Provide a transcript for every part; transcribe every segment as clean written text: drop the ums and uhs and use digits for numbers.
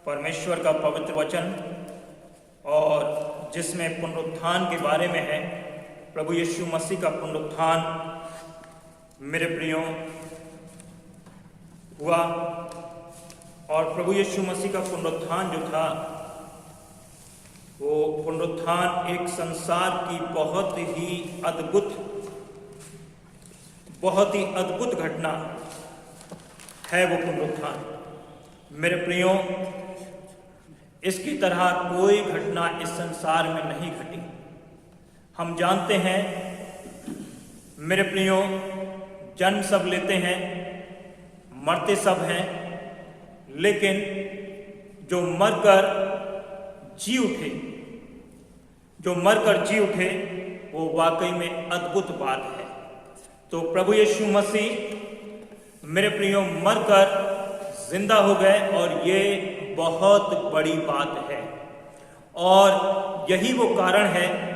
परमेश्वर का पवित्र वचन और जिसमें पुनरुत्थान के बारे में है। प्रभु यीशु मसीह का पुनरुत्थान मेरे प्रियो हुआ और प्रभु यीशु मसीह का पुनरुत्थान जो था वो पुनरुत्थान एक संसार की बहुत ही अद्भुत घटना है। वो पुनरुत्थान मेरे प्रियो इसकी तरह कोई घटना इस संसार में नहीं घटी। हम जानते हैं मेरे प्रियो, जन्म सब लेते हैं, मरते सब हैं, लेकिन जो मरकर जी उठे वो वाकई में अद्भुत बात है। तो प्रभु यीशु मसीह मेरे प्रियो मरकर जिंदा हो गए और ये बहुत बड़ी बात है। और यही वो कारण है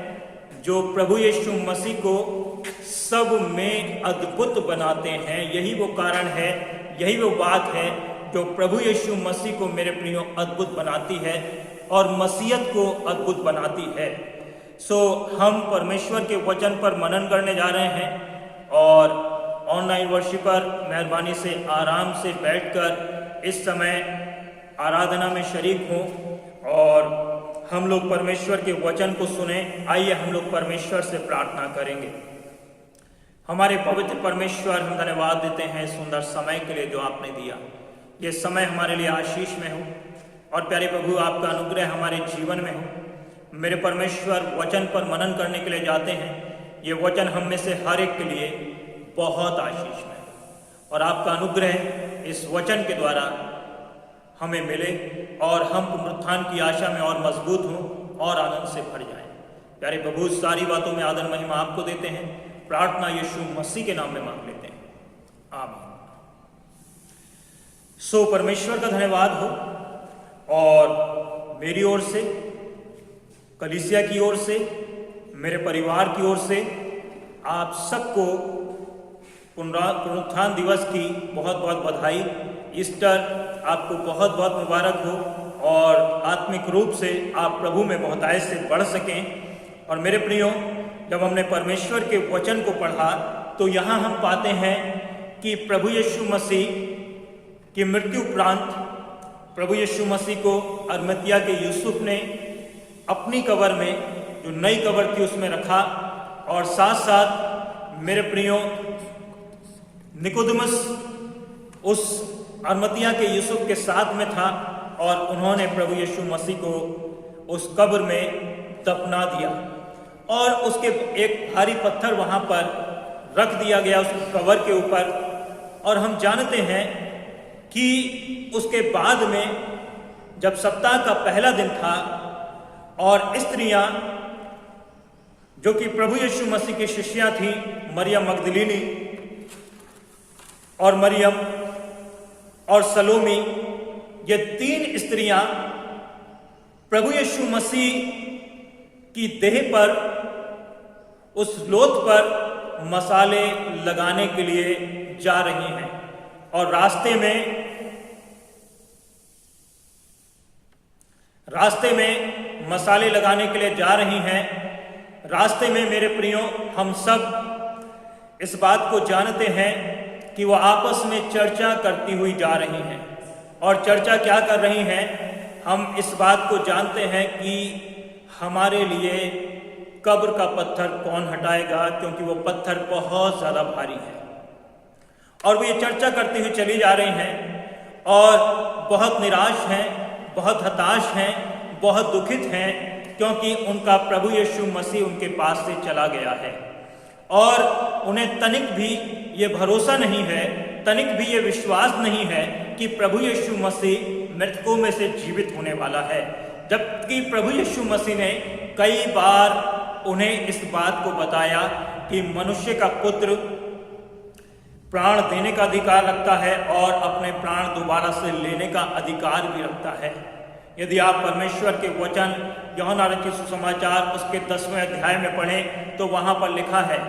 जो प्रभु यीशु मसीह को सब में अद्भुत बनाते हैं। यही वो कारण है, यही वो बात है जो प्रभु यीशु मसीह को मेरे प्रियो अद्भुत बनाती है और मसीहत को अद्भुत बनाती है। हम परमेश्वर के वचन पर मनन करने जा रहे हैं और ऑनलाइन वर्शिपर मेहरबानी से आराम से बैठकर इस समय आराधना में शरीक हों और हम लोग परमेश्वर के वचन को सुने। आइए हम लोग परमेश्वर से प्रार्थना करेंगे। हमारे पवित्र परमेश्वर, हम धन्यवाद देते हैं सुंदर समय के लिए जो आपने दिया। ये समय हमारे लिए आशीष में हो और प्यारे प्रभु आपका अनुग्रह हमारे जीवन में हो। मेरे परमेश्वर, वचन पर मनन करने के लिए जाते हैं। ये वचन हम में से हर एक के लिए बहुत आशीष में और आपका अनुग्रह इस वचन के द्वारा हमें मिले और हम पुनरुत्थान की आशा में और मजबूत हों और आनंद से भर जाएं। प्यारे प्रभु, सारी बातों में आदर महिमा आपको देते हैं। प्रार्थना यीशु मसीह के नाम में मांग लेते हैं, आमीन। परमेश्वर का धन्यवाद हो और मेरी ओर से, कलीसिया की ओर से, मेरे परिवार की ओर से आप सबको पुनरुत्थान दिवस की बहुत बहुत बधाई। ईस्टर आपको बहुत बहुत मुबारक हो और आत्मिक रूप से आप प्रभु में बहुतायत से बढ़ सकें। और मेरे प्रियो, जब हमने परमेश्वर के वचन को पढ़ा तो यहाँ हम पाते हैं कि प्रभु यीशु मसीह की मृत्यु उपरांत प्रभु यीशु मसीह को अरमतिया के यूसुफ ने अपनी कब्र में, जो नई कब्र थी, उसमें रखा और साथ साथ मेरे प्रियो निकोदेमुस उस अरमतिया के यूसुफ के साथ में था और उन्होंने प्रभु यीशु मसीह को उस कब्र में दफना दिया और उसके एक भारी पत्थर वहां पर रख दिया गया उस कब्र के ऊपर। और हम जानते हैं कि उसके बाद में जब सप्ताह का पहला दिन था और स्त्रियां जो कि प्रभु यीशु मसीह की शिष्या थी, मरियम मगदलीनी और मरियम और सलोमी, ये 3 स्त्रियां प्रभु यीशु मसीह की देह पर, उस लोथ पर मसाले लगाने के लिए जा रही हैं और रास्ते में मसाले लगाने के लिए जा रही हैं। रास्ते में मेरे प्रियो, हम सब इस बात को जानते हैं कि वो आपस में चर्चा करती हुई जा रही हैं। और चर्चा क्या कर रही हैं? हम इस बात को जानते हैं कि हमारे लिए कब्र का पत्थर कौन हटाएगा, क्योंकि वो पत्थर बहुत ज़्यादा भारी है। और वो ये चर्चा करती हुई चली जा रही हैं और बहुत निराश हैं, बहुत हताश हैं, बहुत दुखित हैं, क्योंकि उनका प्रभु यीशु मसीह उनके पास से चला गया है और उन्हें तनिक भी ये भरोसा नहीं है, तनिक भी ये विश्वास नहीं है कि प्रभु यीशु मसीह मृतकों में से जीवित होने वाला है। जबकि प्रभु यीशु मसीह ने कई बार उन्हें इस बात को बताया कि मनुष्य का पुत्र प्राण देने का अधिकार रखता है और अपने प्राण दोबारा से लेने का अधिकार भी रखता है। यदि आप परमेश्वर के वचन यूहन्ना रचित सुसमाचार उसके 10वें अध्याय में पढ़ें तो वहां पर लिखा है,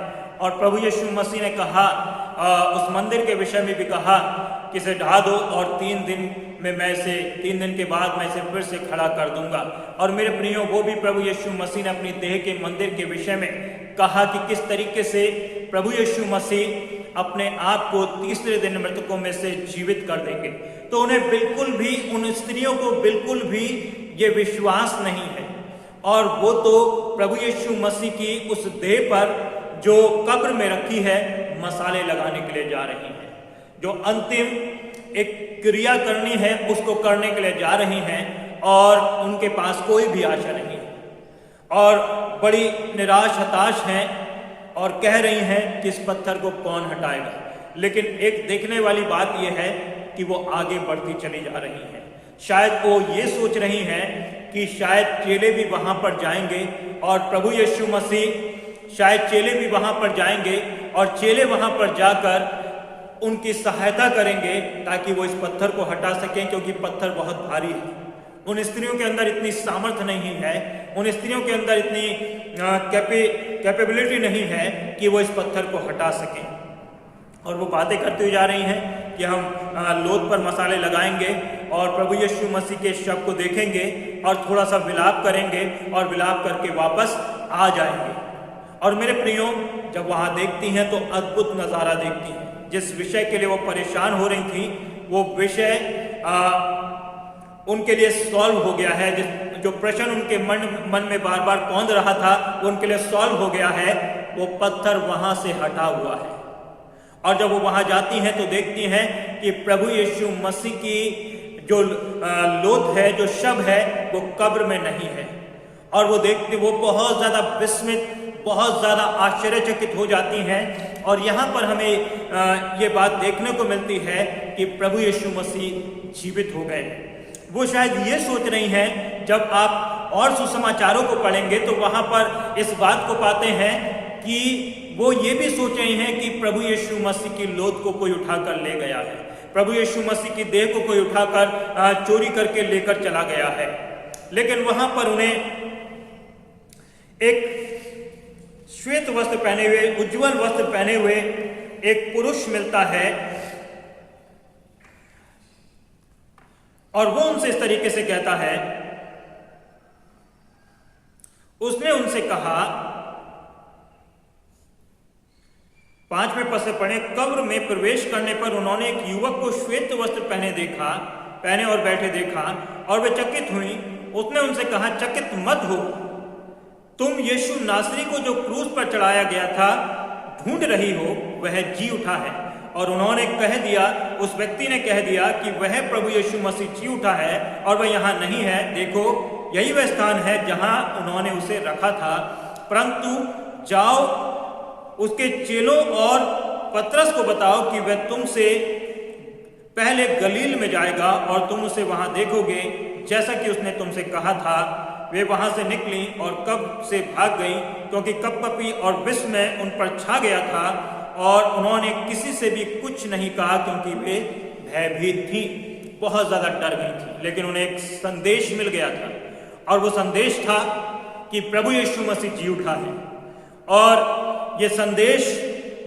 और प्रभु यीशु मसीह ने कहा उस मंदिर के विषय में भी कहा कि इसे ढा दो और 3 दिन के बाद मैं इसे फिर से खड़ा कर दूंगा। और मेरे प्रियो, वो भी प्रभु यीशु मसीह ने अपनी देह के मंदिर के विषय में कहा कि किस तरीके से प्रभु यीशु मसीह अपने आप को तीसरे दिन मृतकों में से जीवित कर देंगे। तो उन्हें बिल्कुल भी, उन स्त्रियों को बिल्कुल भी ये विश्वास नहीं है, और वो तो प्रभु यीशु मसीह की उस देह पर जो कब्र में रखी है मसाले लगाने के लिए जा रही हैं, जो अंतिम एक क्रिया करनी है उसको करने के लिए जा रही हैं, और उनके पास कोई भी आशा नहीं है और बड़ी निराश हताश हैं और कह रही हैं कि इस पत्थर को कौन हटाएगा। लेकिन एक देखने वाली बात यह है कि वो आगे बढ़ती चली जा रही हैं। शायद वो ये सोच रही हैं कि शायद चेले भी वहां पर जाएंगे और प्रभु यीशु मसीह, शायद चेले भी वहां पर जाएंगे और चेले वहां पर जाकर उनकी सहायता करेंगे ताकि वो इस पत्थर को हटा सकें, क्योंकि पत्थर बहुत भारी है। उन स्त्रियों के अंदर इतनी सामर्थ्य नहीं है, उन स्त्रियों के अंदर इतनी कैपेबिलिटी नहीं है कि वो इस पत्थर को हटा सकें। और वो बातें करती हुई जा रही हैं कि हम लोथ पर मसाले लगाएंगे और प्रभु यीशु मसीह के शव को देखेंगे और थोड़ा सा विलाप करेंगे और विलाप करके वापस आ जाएंगे। और मेरे प्रियो, जब वहाँ देखती हैं तो अद्भुत नज़ारा देखती हैं। जिस विषय के लिए वो परेशान हो रही थी, वो विषय उनके लिए सॉल्व हो गया है। जो प्रश्न उनके मन में बार बार कौंध रहा था, वो उनके लिए सॉल्व हो गया है। वो पत्थर वहां से हटा हुआ है। और जब वो वहां जाती हैं तो देखती हैं कि प्रभु यीशु मसीह की जो लोथ है, जो शव है, वो कब्र में नहीं है। और वो बहुत ज्यादा विस्मित, बहुत ज्यादा आश्चर्यचकित हो जाती हैं। और यहाँ पर हमें ये बात देखने को मिलती है कि प्रभु यीशु मसीह जीवित हो गए। वो शायद ये सोच रही हैं, जब आप और सुसमाचारों को पढ़ेंगे तो वहां पर इस बात को पाते हैं कि वो ये भी सोच रही हैं कि प्रभु यीशु मसीह की लोथ को कोई उठाकर ले गया है, प्रभु यीशु मसीह की देह को कोई उठाकर चोरी करके लेकर चला गया है। लेकिन वहां पर उन्हें एक श्वेत वस्त्र पहने हुए, उज्जवल वस्त्र पहने हुए एक पुरुष मिलता है और वो उनसे इस तरीके से कहता है, उसने उनसे कहा, 5वें पद से पढ़े, कब्र में प्रवेश करने पर उन्होंने एक युवक को श्वेत वस्त्र पहने और बैठे देखा और वे चकित हुई। उसने उनसे कहा, चकित मत हो, तुम यीशु नासरी को जो क्रूस पर चढ़ाया गया था ढूंढ रही हो, वह जी उठा है। और उन्होंने कह दिया, उस व्यक्ति ने कह दिया कि वह प्रभु यीशु मसीह जी उठा है और वह यहाँ नहीं है। देखो, यही वह स्थान है जहाँ उन्होंने उसे रखा था। परंतु जाओ, उसके चेलों और पतरस को बताओ कि वह तुमसे पहले गलील में जाएगा और तुम उसे वहां देखोगे, जैसा कि उसने तुमसे कहा था। वे वहां से निकली और कब्र से भाग गई, क्योंकि कपकपी और विस्मय उन पर छा गया था और उन्होंने किसी से भी कुछ नहीं कहा, क्योंकि वे भयभीत थी, बहुत ज्यादा डर गई थी। लेकिन उन्हें एक संदेश मिल गया था और वो संदेश था कि प्रभु यीशु मसीह जी उठा है। और ये संदेश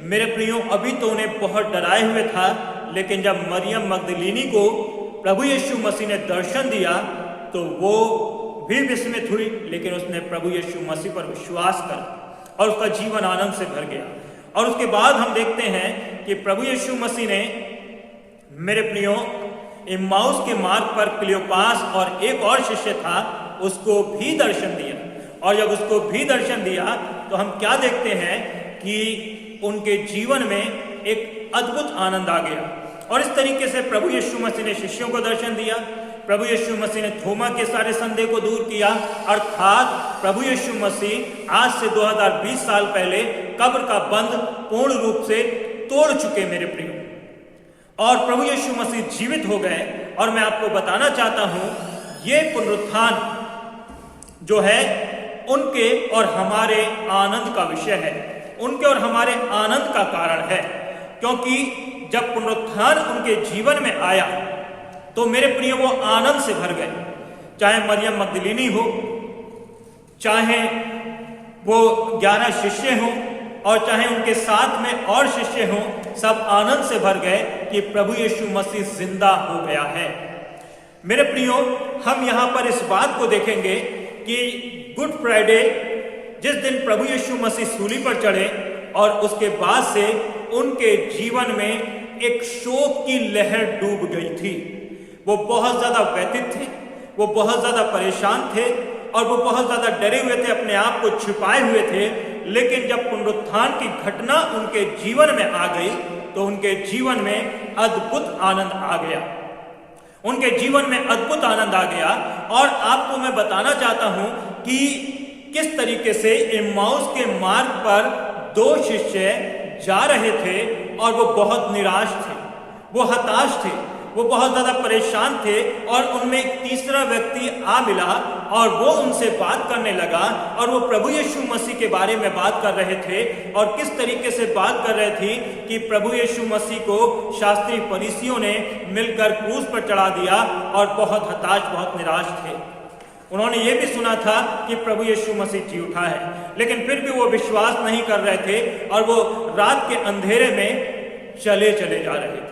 मेरे प्रियो अभी तो उन्हें बहुत डराए हुए था, लेकिन जब मरियम मगदलीनी को प्रभु यीशु मसीह ने दर्शन दिया तो वो भी विस्मित हुई, लेकिन उसने प्रभु यीशु मसीह पर विश्वास कर और उसका जीवन आनंद से भर गया। और उसके बाद हम देखते हैं कि प्रभु यीशु मसीह ने, मेरे प्रियो, इम्माउस के मार्ग पर क्लियोपास और एक और शिष्य था, उसको भी दर्शन दिया। और जब उसको भी दर्शन दिया तो हम क्या देखते हैं कि उनके जीवन में एक अद्भुत आनंद आ गया। और इस तरीके से प्रभु यीशु मसीह ने शिष्यों को दर्शन दिया, प्रभु यीशु मसीह ने थोमा के सारे संदेह को दूर किया। अर्थात प्रभु यीशु मसीह आज से 2020 साल पहले कब्र का बंध पूर्ण रूप से तोड़ चुके मेरे प्रियो, और प्रभु यीशु मसीह जीवित हो गए। और मैं आपको बताना चाहता हूं, ये पुनरुत्थान जो है उनके और हमारे आनंद का विषय है, उनके और हमारे आनंद का कारण है। क्योंकि जब पुनरुत्थान उनके जीवन में आया तो मेरे प्रिय वो आनंद से भर गए। चाहे मरियम मगदलीनी हो, चाहे वो 11 शिष्य हों, और चाहे उनके साथ में और शिष्य हों, सब आनंद से भर गए कि प्रभु यीशु मसीह जिंदा हो गया है। मेरे प्रियो, हम यहाँ पर इस बात को देखेंगे कि गुड फ्राइडे जिस दिन प्रभु यीशु मसीह सूली पर चढ़े और उसके बाद से उनके जीवन में एक शोक की लहर डूब गई थी। वो बहुत ज्यादा व्यथित थे, वो बहुत ज्यादा परेशान थे और वो बहुत ज्यादा डरे हुए थे, अपने आप को छिपाए हुए थे। लेकिन जब पुनरुत्थान की घटना उनके जीवन में आ गई तो उनके जीवन में अद्भुत आनंद आ गया, उनके जीवन में अद्भुत आनंद आ गया। और आपको मैं बताना चाहता हूं कि किस तरीके से इम्माउस के मार्ग पर दो शिष्य जा रहे थे और वो बहुत निराश थे, वो हताश थे, वो बहुत ज्यादा परेशान थे। और उनमें एक तीसरा व्यक्ति आ मिला और वो उनसे बात करने लगा और वो प्रभु यीशु मसीह के बारे में बात कर रहे थे। और किस तरीके से बात कर रहे थे कि प्रभु यीशु मसीह को शास्त्री फरीसियों ने मिलकर क्रूस पर चढ़ा दिया और बहुत हताश, बहुत निराश थे। उन्होंने ये भी सुना था कि प्रभु यीशु मसीह जी उठा है, लेकिन फिर भी वो विश्वास नहीं कर रहे थे और वो रात के अंधेरे में चले जा रहे थे।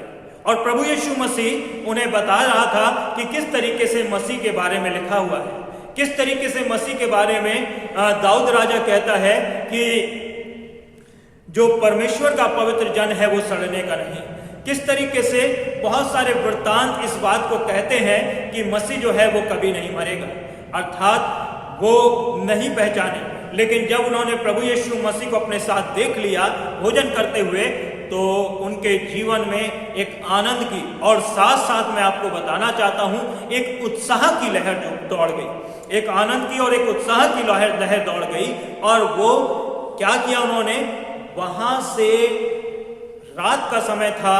और प्रभु यीशु मसीह उन्हें बता रहा था कि किस तरीके से मसीह के बारे में लिखा हुआ है, किस तरीके से मसीह के बारे में दाऊद राजा कहता है कि जो परमेश्वर का पवित्र जन है वो सड़ने का नहीं। किस तरीके से बहुत सारे वृत्तांत इस बात को कहते हैं कि मसीह जो है वो कभी नहीं मरेगा, अर्थात वो नहीं पहचाने। लेकिन जब उन्होंने प्रभु यीशु मसीह को अपने साथ देख लिया भोजन करते हुए, तो उनके जीवन में एक आनंद की और साथ साथ मैं आपको बताना चाहता हूं एक उत्साह की लहर जो दौड़ गई, एक आनंद की और एक उत्साह की लहर दौड़ गई। और वो क्या किया उन्होंने, वहां से रात का समय था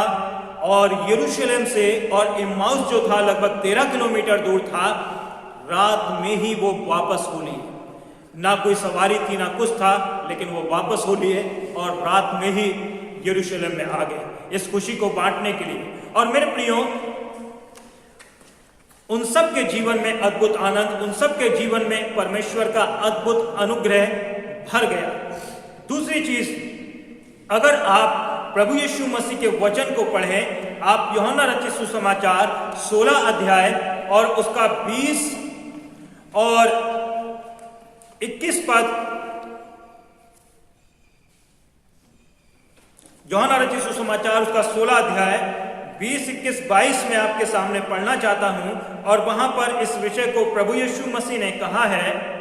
और यरूशलेम से और इम्माउस जो था लगभग 13 किलोमीटर दूर था, रात में ही वो वापस हो लिए। ना कोई सवारी थी, ना कुछ था, लेकिन वो वापस हो लिए और रात में ही यरूशलेम में आ गए इस खुशी को बांटने के लिए। और मेरे प्रियो, उन सब के जीवन में अद्भुत आनंद, उन सब के जीवन में परमेश्वर का अद्भुत अनुग्रह भर गया। दूसरी चीज, अगर आप प्रभु यीशु मसीह के वचन को पढ़ें, आप यूहन्ना रचित सुसमाचार 16 अध्याय और उसका 20 और 21 पद, यूहन्ना रचित सुसमाचार उसका 16 अध्याय 20, 21, 22 में आपके सामने पढ़ना चाहता हूं। और वहां पर इस विषय को प्रभु यीशु मसीह ने कहा है।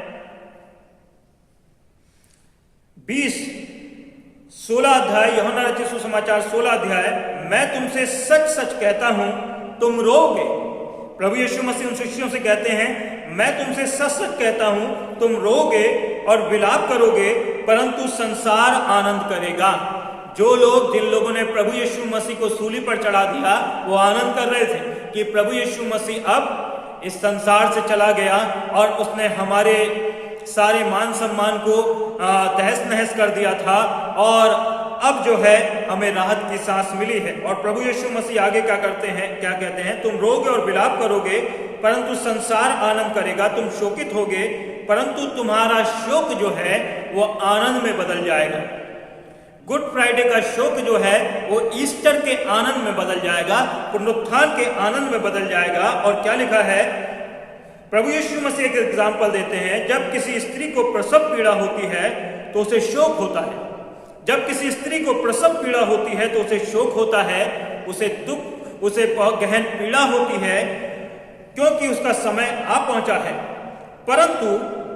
16 अध्याय यूहन्ना रचित सुसमाचार 16 अध्याय, मैं तुमसे सच सच कहता हूं तुम रोओगे। प्रभु यीशु मसीह उन शिष्यों से कहते हैं, मैं तुमसे सच सच कहता हूं तुम रोओगे और विलाप करोगे, परंतु संसार आनंद करेगा। जो लोग, जिन लोगों ने प्रभु यीशु मसीह को सूली पर चढ़ा दिया, वो आनंद कर रहे थे कि प्रभु यीशु मसीह अब इस संसार से चला गया और उसने हमारे सारे मान सम्मान को तहस नहस कर दिया था और अब जो है हमें राहत की सांस मिली है। और प्रभु यीशु मसीह आगे क्या कहते हैं, तुम रोगे और विलाप करोगे, परंतु संसार आनंद करेगा। तुम शोकित होगे, परंतु तुम्हारा शोक जो है वो आनंद में बदल जाएगा। गुड फ्राइडे का शोक जो है वो ईस्टर के आनंद में बदल जाएगा, पुनरुत्थान के आनंद में बदल जाएगा। और क्या लिखा है, प्रभु यीशु मसीह एक एग्जाम्पल देते हैं, जब किसी स्त्री को प्रसव पीड़ा होती है तो उसे शोक होता है। जब किसी स्त्री को प्रसव पीड़ा होती है तो उसे शोक होता है, उसे दुख, उसे बहुत गहन पीड़ा होती है, क्योंकि उसका समय आ पहुंचा है। परंतु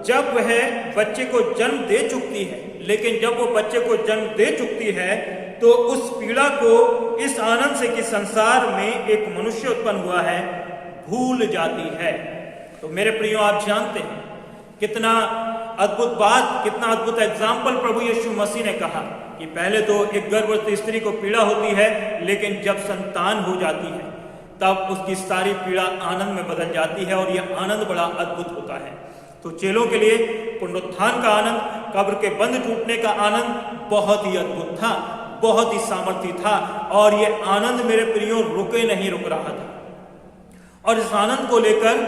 जब वह बच्चे को जन्म दे चुकती है, लेकिन जब वो बच्चे को जन्म दे चुकती है तो उस पीड़ा को इस आनंद से कि संसार में एक मनुष्य उत्पन्न हुआ है, भूल जाती है। तो मेरे प्रियो, आप जानते हैं कितना अद्भुत बात, कितना अद्भुत एग्जाम्पल प्रभु यीशु मसीह ने कहा कि पहले तो एक गर्भवती स्त्री को पीड़ा होती है, लेकिन जब संतान हो जाती है तब उसकी सारी पीड़ा आनंद में बदल जाती है और यह आनंद बड़ा अद्भुत होता है। तो चेलों के लिए पुनरुत्थान का आनंद, कब्र के बंद टूटने का आनंद बहुत ही अद्भुत था, बहुत ही सामर्थ्य था। और यह आनंद मेरे प्रियो रुक रहा था। और इस आनंद को लेकर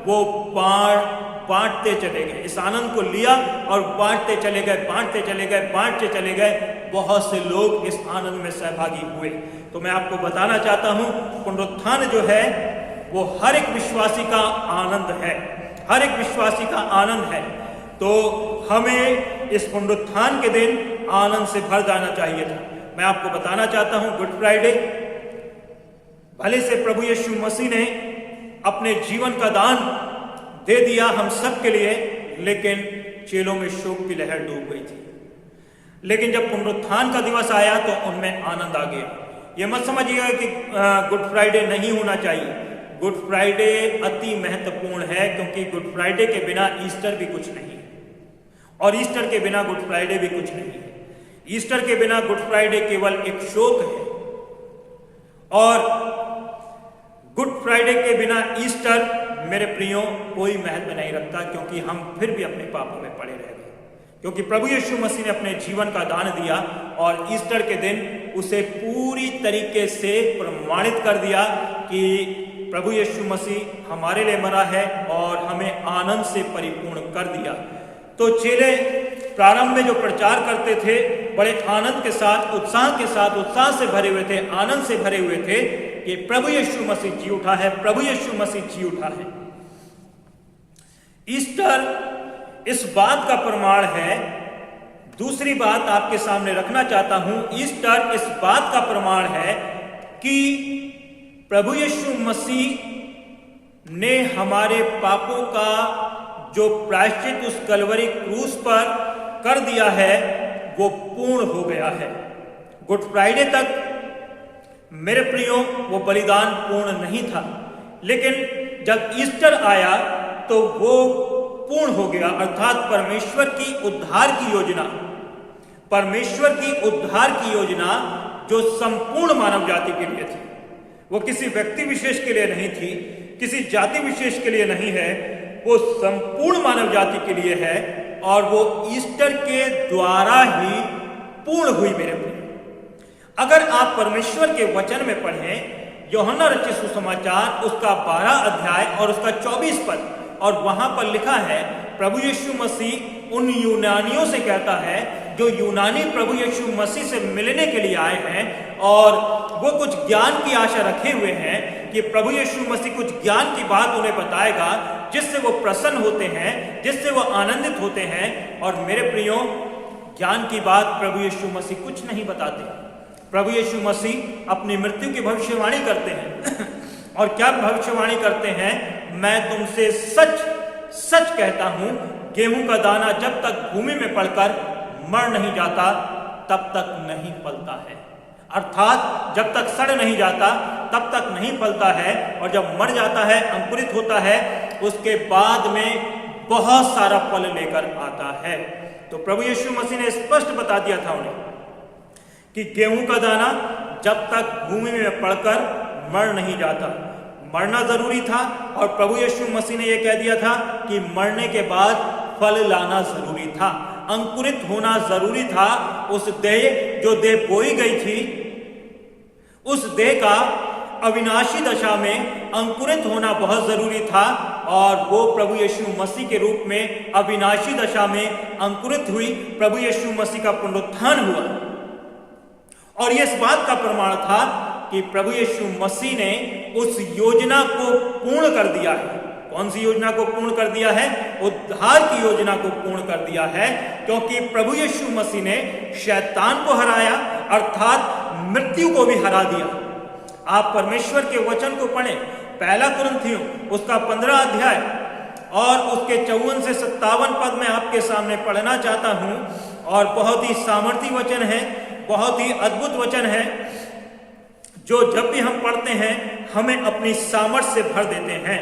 वो बाण बांटते चले गए, इस आनंद को लिया और बांटते चले गए, बांटते चले गए, बांटते चले गए। बहुत से लोग इस आनंद में सहभागी हुए। तो मैं आपको बताना चाहता हूं, पुनरुत्थान जो है वो हर एक विश्वासी का आनंद है, हर एक विश्वासी का आनंद है। तो हमें इस पुनरुत्थान के दिन आनंद से भर जाना चाहिए था। मैं आपको बताना चाहता हूं, गुड फ्राइडे भले से प्रभु यीशु मसीह ने अपने जीवन का दान दे दिया हम सब के लिए, लेकिन चेलों में शोक की लहर डूब गई थी। लेकिन जब पुनरुत्थान का दिवस आया तो उनमें आनंद आ गया। ये मत समझिएगा कि गुड फ्राइडे नहीं होना चाहिए। गुड फ्राइडे अति महत्वपूर्ण है, क्योंकि गुड फ्राइडे के बिना ईस्टर भी कुछ नहीं है और ईस्टर के बिना गुड फ्राइडे भी कुछ नहीं है। ईस्टर के बिना गुड फ्राइडे केवल एक शोक है और गुड फ्राइडे के बिना ईस्टर मेरे प्रियो कोई महत्व नहीं रखता, क्योंकि हम फिर भी अपने पापों में पड़े रह गए। क्योंकि प्रभु यीशु मसीह ने अपने जीवन का दान दिया और ईस्टर के दिन उसे पूरी तरीके से प्रमाणित कर दिया कि प्रभु यीशु मसीह हमारे लिए मरा है और हमें आनंद से परिपूर्ण कर दिया। तो चेले प्रारंभ में जो प्रचार करते थे बड़े आनंद के साथ, उत्साह से भरे हुए थे, आनंद से भरे हुए थे कि प्रभु यीशु मसीह जी उठा है, प्रभु यीशु मसीह जी उठा है। ईस्टर इस बात का प्रमाण है। दूसरी बात आपके सामने रखना चाहता हूं, ईस्टर इस बात का प्रमाण है कि प्रभु यीशु मसीह ने हमारे पापों का जो प्रायश्चित उस कलवरी क्रूस पर कर दिया है वो पूर्ण हो गया है। गुड फ्राइडे तक मेरे प्रियो वो बलिदान पूर्ण नहीं था, लेकिन जब ईस्टर आया तो वो पूर्ण हो गया। अर्थात परमेश्वर की उद्धार की योजना, परमेश्वर की उद्धार की योजना जो संपूर्ण मानव जाति के लिए थी, वो किसी व्यक्ति विशेष के लिए नहीं थी, किसी जाति विशेष के लिए नहीं है, वो संपूर्ण मानव जाति के लिए है और वो ईस्टर के द्वारा ही पूर्ण हुई। मेरे प्रिय, अगर आप परमेश्वर के वचन में पढ़ें यूहन्ना रचित सुसमाचार उसका 12 अध्याय और उसका 24 पद, और वहां पर लिखा है प्रभु यीशु मसीह उन यूनानियों से कहता है जो यूनानी प्रभु यीशु मसीह से मिलने के लिए आए हैं और वो कुछ ज्ञान की आशा रखे हुए हैं कि प्रभु यीशु मसीह कुछ ज्ञान की बात उन्हें बताएगा जिससे वो प्रसन्न होते हैं, जिससे वो आनंदित होते हैं। और मेरे प्रियो, ज्ञान की बात प्रभु यीशु मसीह कुछ नहीं बताते। प्रभु यीशु मसीह अपनी मृत्यु की भविष्यवाणी करते हैं और क्या भविष्यवाणी करते हैं? मैं तुमसे सच सच कहता हूं, गेहूं का दाना जब तक भूमि में पड़कर मर नहीं जाता तब तक नहीं फलता है। अर्थात जब तक सड़ नहीं जाता तब तक नहीं फलता है, और जब मर जाता है, अंकुरित होता है, उसके बाद में बहुत सारा फल लेकर आता है। तो प्रभु यीशु मसीह ने स्पष्ट बता दिया था उन्हें कि गेहूं का दाना जब तक भूमि में पड़कर मर नहीं जाता, मरना जरूरी था। और प्रभु यीशु मसीह ने यह कह दिया था कि मरने के बाद फल लाना जरूरी था, अंकुरित होना जरूरी था। उस देह जो देह बोई गई थी, उस देह का अविनाशी दशा में अंकुरित होना बहुत जरूरी था, और वो प्रभु यीशु मसीह के रूप में अविनाशी दशा में अंकुरित हुई। प्रभु यीशु मसीह का पुनरुत्थान हुआ, और ये इस बात का प्रमाण था कि प्रभु यीशु मसीह ने उस योजना को पूर्ण कर दिया है। कौन सी योजना को पूर्ण कर दिया है? उद्धार की योजना को पूर्ण कर दिया है, क्योंकि प्रभु यीशु मसीह ने शैतान को हराया, अर्थात मृत्यु को भी हरा दिया। आप परमेश्वर के वचन को पढ़ें, पहला कुरिन्थियों उसका 15 अध्याय और उसके 54 से 57 पद में आपके सामने पढ़ना चाहता हूं। और बहुत ही सामर्थी वचन है, बहुत ही अद्भुत वचन है, जो जब भी हम पढ़ते हैं हमें अपनी सामर्थ्य से भर देते हैं।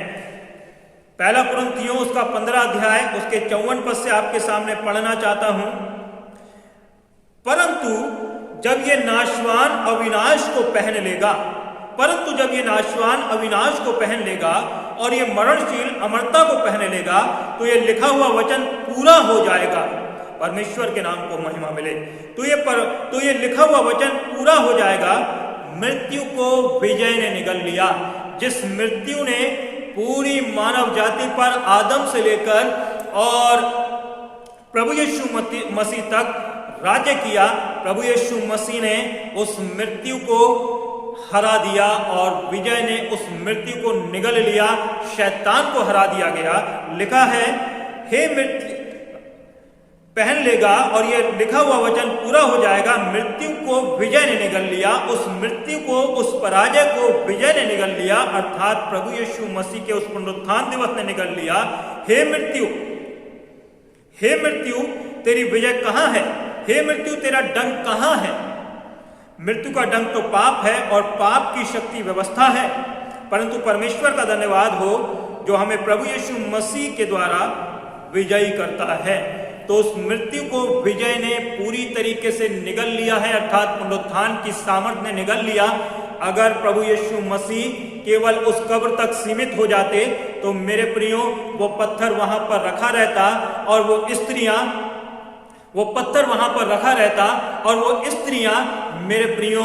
पहला कुरिन्थियों उसका 15 अध्याय उसके 54 पद से आपके सामने पढ़ना चाहता हूं। परंतु जब ये नाशवान अविनाश को पहन लेगा, परंतु जब ये नाशवान अविनाश को पहन लेगा और ये मरणशील अमरता को पहन लेगा, तो ये लिखा हुआ वचन पूरा हो जाएगा। परमेश्वर के नाम को महिमा मिले। तो ये लिखा हुआ वचन पूरा हो जाएगा। मृत्यु को विजय ने निगल लिया। जिस मृत्यु ने पूरी मानव जाति पर आदम से लेकर और प्रभु यीशु मसीह तक राज्य किया। प्रभु यीशु मसीह ने उस मृत्यु को हरा दिया और विजय ने उस मृत्यु को निगल लिया, शैतान को हरा दिया गया। लिखा है, हे मृत्यु पहन लेगा, और ये लिखा हुआ वचन पूरा हो जाएगा, मृत्यु को विजय ने निगल लिया। उस मृत्यु को, उस पराजय को विजय ने निगल लिया, अर्थात प्रभु यीशु मसीह के उस पुनरुत्थान दिवस ने निगल लिया। हे मृत्यु, हे मृत्यु तेरी विजय कहां है? हे मृत्यु तेरा डंक कहां है? मृत्यु का डंक तो पाप है और पाप की शक्ति व्यवस्था है, परंतु परमेश्वर का धन्यवाद हो जो हमें प्रभु यीशु मसीह के द्वारा विजयी करता है। तो उस मृत्यु को विजय ने पूरी तरीके से निगल लिया है, अर्थात पुनरुत्थान की सामर्थ ने निगल लिया। अगर प्रभु यीशु मसीह केवल उस कब्र तक सीमित हो जाते तो मेरे प्रियो वो पत्थर वहां पर रखा रहता और वो पत्थर वहां पर रखा रहता और वो स्त्रियां मेरे प्रियो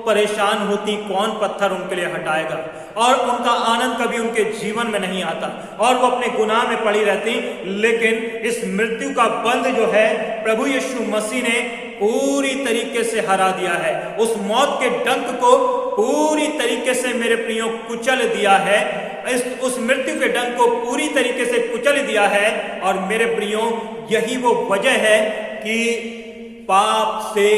परेशान होती, कौन पत्थर उनके लिए हटाएगा, और उनका आनंद कभी उनके जीवन में नहीं आता और वो अपने गुनाह में पड़ी रहती। लेकिन इस मृत्यु का बंध जो है प्रभु यीशु मसीह ने पूरी तरीके से हरा दिया है। उस मौत के डंक को पूरी तरीके से मेरे प्रियो कुचल दिया है, उस मृत्यु के डंक को पूरी तरीके से कुचल दिया है। और मेरे प्रियो यही वो वजह है कि पाप से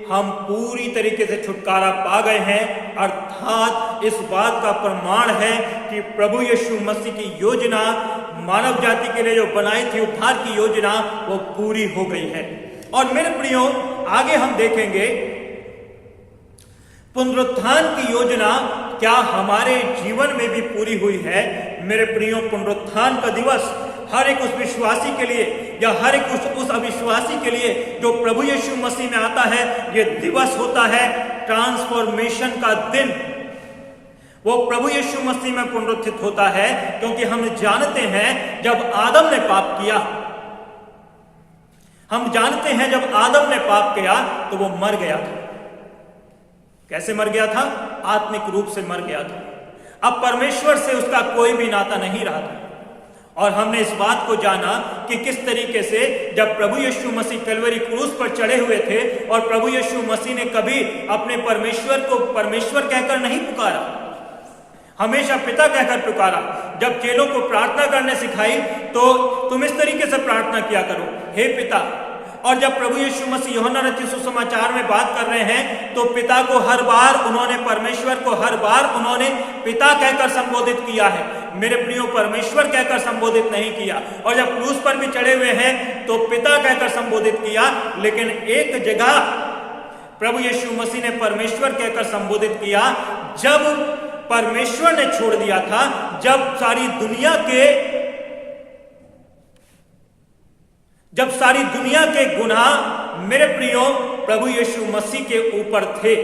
हम पूरी तरीके से छुटकारा पा गए हैं, अर्थात इस बात का प्रमाण है कि प्रभु यीशु मसीह की योजना मानव जाति के लिए जो बनाई थी उद्धार की योजना, वो पूरी हो गई है। और मेरे प्रियो आगे हम देखेंगे पुनरुत्थान की योजना क्या हमारे जीवन में भी पूरी हुई है। मेरे प्रियो पुनरुत्थान का दिवस हर एक उस विश्वासी के लिए या हर एक उस अविश्वासी के लिए जो प्रभु यीशु मसीह में आता है, ये दिवस होता है ट्रांसफॉर्मेशन का दिन। वो प्रभु यीशु मसीह में पुनरुत्थित होता है, क्योंकि हम जानते हैं जब आदम ने पाप किया, हम जानते हैं जब आदम ने पाप किया तो वो मर गया था। कैसे मर गया था? आत्मिक रूप से मर गया था। अब परमेश्वर से उसका कोई भी नाता नहीं रहा था। और हमने इस बात को जाना कि किस तरीके से जब प्रभु यीशु मसीह कलवरी क्रूस पर चढ़े हुए थे और प्रभु यीशु मसीह ने कभी अपने परमेश्वर को परमेश्वर कहकर नहीं पुकारा, हमेशा पिता कहकर पुकारा। जब चेलों को प्रार्थना करने सिखाई तो तुम इस तरीके से प्रार्थना किया करो, हे पिता। और जब प्रभु यीशु मसीह यूहन्ना रचित सुसमाचार में बात कर रहे हैं तो पिता को हर बार उन्होंने, परमेश्वर को हर बार उन्होंने पिता कहकर संबोधित किया है, मेरे प्रियो परमेश्वर कहकर संबोधित नहीं किया। और जब क्रूस पर भी चढ़े हुए हैं तो पिता कहकर संबोधित किया, लेकिन एक जगह प्रभु यीशु मसीह ने परमेश्वर कहकर संबोधित किया जब परमेश्वर ने छोड़ दिया था, जब सारी दुनिया के गुनाह मेरे प्रियो प्रभु यीशु मसीह के ऊपर थे।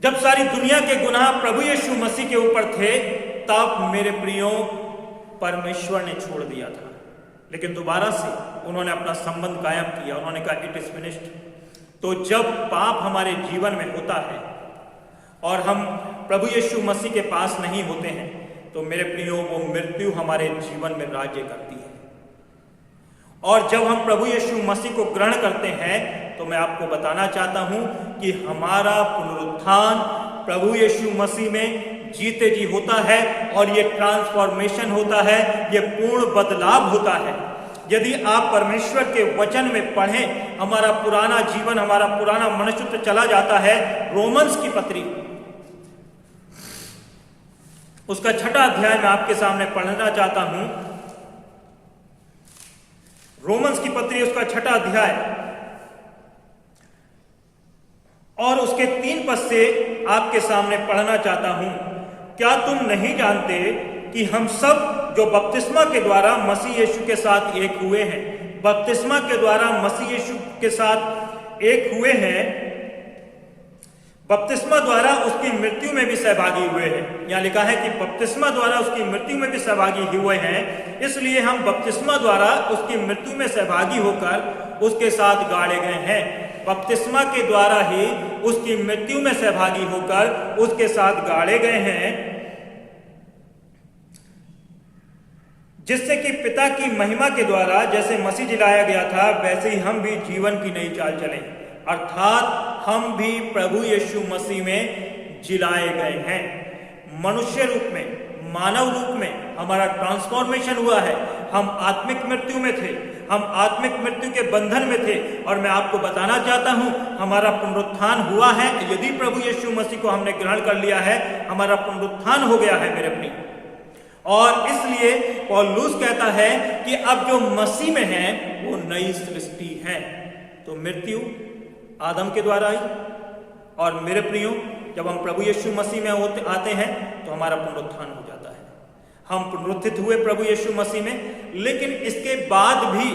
जब सारी दुनिया के गुनाह प्रभु यीशु मसीह के ऊपर थे, तब मेरे प्रियो परमेश्वर ने छोड़ दिया था। लेकिन दोबारा से उन्होंने अपना संबंध कायम किया, उन्होंने कहा इट इज फिनिश्ड। तो जब पाप हमारे जीवन में होता है और हम प्रभु यीशु मसीह के पास नहीं होते हैं तो मेरे प्रियो वो मृत्यु हमारे जीवन में राज्य करती है। और जब हम प्रभु यीशु मसीह को ग्रहण करते हैं तो मैं आपको बताना चाहता हूं कि हमारा पुनरुत्थान प्रभु यीशु मसीह में जीते जी होता है और ये ट्रांसफॉर्मेशन होता है, ये पूर्ण बदलाव होता है। यदि आप परमेश्वर के वचन में पढ़ें, हमारा पुराना जीवन, हमारा पुराना मनुष्य चला जाता है। रोमन्स की पत्री उसका 6वां अध्याय मैं आपके सामने पढ़ना चाहता हूं। रोमन्स की पत्री उसका 6वां अध्याय और उसके 3 पद से आपके सामने पढ़ना चाहता हूं। क्या तुम नहीं जानते कि हम सब जो बपतिस्मा के द्वारा मसीह यीशु के साथ एक हुए हैं, बपतिस्मा के द्वारा मसीह यीशु के साथ एक हुए हैं, बपतिस्मा द्वारा उसकी मृत्यु में भी सहभागी हुए हैं। यहां लिखा है कि बपतिस्मा द्वारा उसकी मृत्यु में भी सहभागी हुए हैं, इसलिए हम बपतिस्मा द्वारा उसकी मृत्यु में सहभागी होकर उसके साथ गाड़े गए हैं। बपतिस्मा के द्वारा ही उसकी मृत्यु में सहभागी होकर उसके साथ गाड़े गए हैं, जिससे कि पिता की महिमा के द्वारा जैसे मसीह जिलाया गया था वैसे ही हम भी जीवन की नई चाल चलें, अर्थात हम भी प्रभु यीशु मसीह में जिलाए गए हैं। मनुष्य रूप में, मानव रूप में हमारा ट्रांसफॉर्मेशन हुआ है। हम आत्मिक मृत्यु में थे, हम आत्मिक मृत्यु के बंधन में थे, और मैं आपको बताना चाहता हूं हमारा पुनरुत्थान हुआ है। यदि प्रभु यीशु मसीह को हमने ग्रहण कर लिया है, हमारा पुनरुत्थान हो गया है मेरे प्रिय। और इसलिए पौलुस कहता है कि अब जो मसीह में है वो नई सृष्टि है। तो मृत्यु आदम के द्वारा आई, और मेरे प्रियो जब हम प्रभु यीशु मसीह में आते हैं तो हमारा पुनरुत्थान हो जाता है। हम पुनरुत्थित हुए प्रभु यीशु मसीह में, लेकिन इसके बाद भी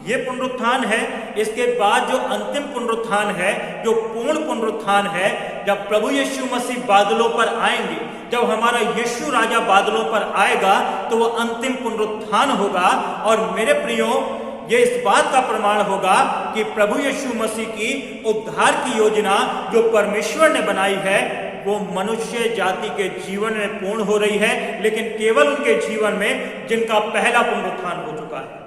ये पुनरुत्थान है, इसके बाद जो अंतिम पुनरुत्थान है, जो पूर्ण पुनरुत्थान है, जब प्रभु यीशु मसीह बादलों पर आएंगे, जब हमारा यीशु राजा बादलों पर आएगा तो वो अंतिम पुनरुत्थान होगा। और मेरे प्रियो ये इस बात का प्रमाण होगा कि प्रभु यीशु मसीह की उद्धार की योजना जो परमेश्वर ने बनाई है वो मनुष्य जाति के जीवन में पूर्ण हो रही है, लेकिन केवल उनके जीवन में जिनका पहला पुनरुत्थान हो चुका है,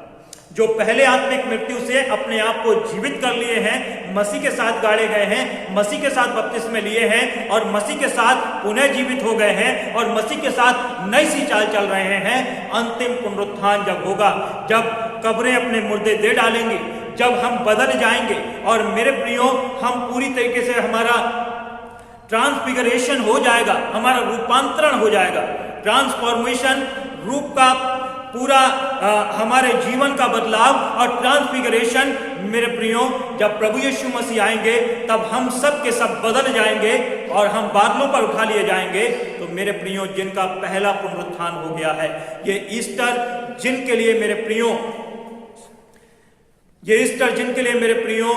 जो पहले आत्मिक मृत्यु से अपने आप को जीवित कर लिए हैं, मसीह के साथ गाड़े गए हैं, मसीह के साथ बपतिस्मे लिए हैं और मसीह के साथ पुनः जीवित हो गए हैं और मसीह के साथ नई सी चाल चल रहे हैं। अंतिम पुनरुत्थान जब होगा, जब कब्रें अपने मुर्दे दे डालेंगे, जब हम बदल जाएंगे, और मेरे प्रियो हम पूरी तरीके से हमारा ट्रांसफिगरेशन हो जाएगा, हमारा रूपांतरण हो जाएगा। ट्रांसफॉर्मेशन, रूप का पूरा हमारे जीवन का बदलाव और ट्रांसफिगरेशन मेरे प्रियो जब प्रभु यीशु मसीह आएंगे तब हम सब के सब बदल जाएंगे और हम बादलों पर उठा लिए जाएंगे। तो मेरे प्रियो जिनका पहला पुनरुत्थान हो गया है, ये ईस्टर जिनके लिए मेरे प्रियो, ये ईस्टर जिनके लिए मेरे प्रियो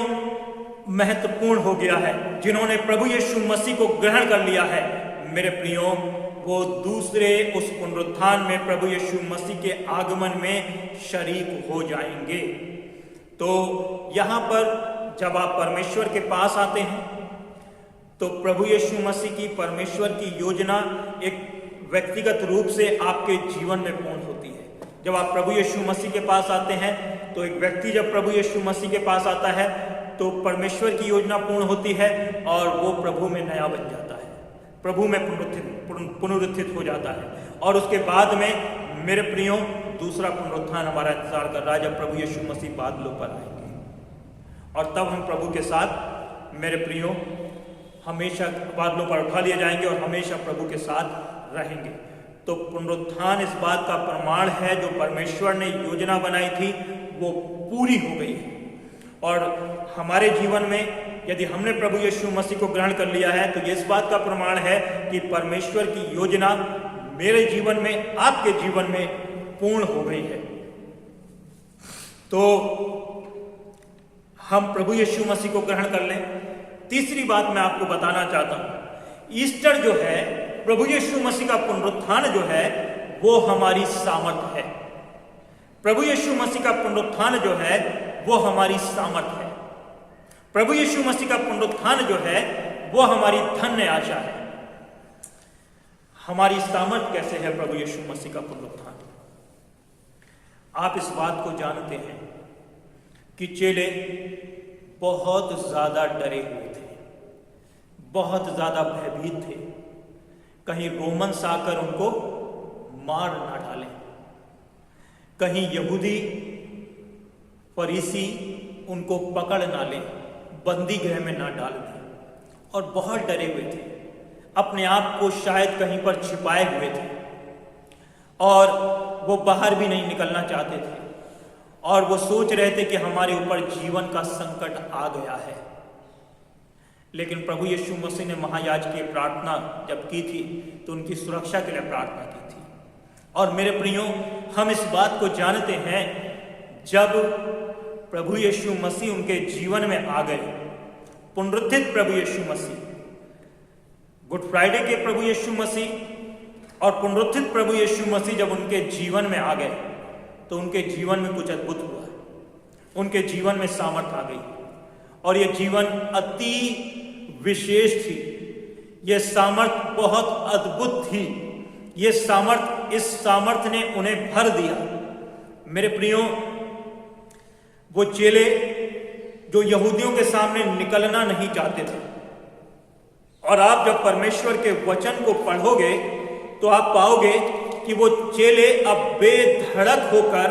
महत्वपूर्ण हो गया है, जिन्होंने प्रभु यीशु मसीह को ग्रहण कर लिया है, मेरे प्रियो वो दूसरे उस पुनरुत्थान में प्रभु यीशु मसीह के आगमन में शरीक हो जाएंगे। तो यहां पर जब आप परमेश्वर के पास आते हैं तो प्रभु यीशु मसीह की, परमेश्वर की योजना एक व्यक्तिगत रूप से आपके जीवन में पूर्ण होती है। जब आप प्रभु यीशु मसीह के पास आते हैं तो एक व्यक्ति जब प्रभु यीशु मसीह के पास आता है तो परमेश्वर की योजना पूर्ण होती है और वो प्रभु में नया बन जाता है, प्रभु में पुनरुत्थित हो जाता है। और उसके बाद में मेरे प्रियो दूसरा पुनरुत्थान हमारा इंतजार कर रहा है, जब प्रभु यीशु मसीह बादलों पर आएंगे और तब हम प्रभु के साथ मेरे प्रियो हमेशा बादलों पर उठा लिए जाएंगे और हमेशा प्रभु के साथ रहेंगे। तो पुनरुत्थान इस बात का प्रमाण है, जो परमेश्वर ने योजना बनाई थी वो पूरी हो गई है। और हमारे जीवन में यदि हमने प्रभु यीशु मसीह को ग्रहण कर लिया है तो ये इस बात का प्रमाण है कि परमेश्वर की योजना मेरे जीवन में, आपके जीवन में पूर्ण हो गई है। तो हम प्रभु यीशु मसीह को ग्रहण कर लें। तीसरी बात मैं आपको बताना चाहता हूं, ईस्टर जो है, प्रभु यीशु मसीह का पुनरुत्थान जो है वो हमारी सामर्थ है। प्रभु यीशु मसीह का पुनरुत्थान जो है वो हमारी सामर्थ है। प्रभु यीशु मसीह का पुनरुत्थान जो है वो हमारी धन्य आशा है। हमारी सामर्थ कैसे है प्रभु यीशु मसीह का पुनरुत्थान? आप इस बात को जानते हैं कि चेले बहुत ज्यादा डरे हुए थे, बहुत ज्यादा भयभीत थे, कहीं रोमन्स आकर उनको मार ना डालें, कहीं यहूदी फरीसी उनको पकड़ ना लें, बंदी गृह में ना डाल दें, और बहुत डरे हुए थे, अपने आप को शायद कहीं पर छिपाए हुए थे और वो बाहर भी नहीं निकलना चाहते थे और वो सोच रहे थे कि हमारे ऊपर जीवन का संकट आ गया है। लेकिन प्रभु यीशु मसीह ने महायाजकीय प्रार्थना जब की थी तो उनकी सुरक्षा के लिए प्रार्थना की थी। और मेरे प्रियो, हम इस बात को जानते हैं, जब प्रभु यीशु मसीह उनके जीवन में आ गए, पुनरुत्थित प्रभु यीशु मसीह, गुड फ्राइडे के प्रभु यीशु मसीह और पुनरुत्थित प्रभु यीशु मसीह जब उनके जीवन में आ गए तो उनके जीवन में कुछ अद्भुत हुआ, उनके जीवन में सामर्थ आ गई और ये जीवन अति विशेष थी। ये सामर्थ बहुत अद्भुत थी। ये सामर्थ, इस सामर्थ ने उन्हें भर दिया। मेरे प्रियो, वो चेले जो यहूदियों के सामने निकलना नहीं चाहते थे, और आप जब परमेश्वर के वचन को पढ़ोगे तो आप पाओगे कि वो चेले अब बेधड़क होकर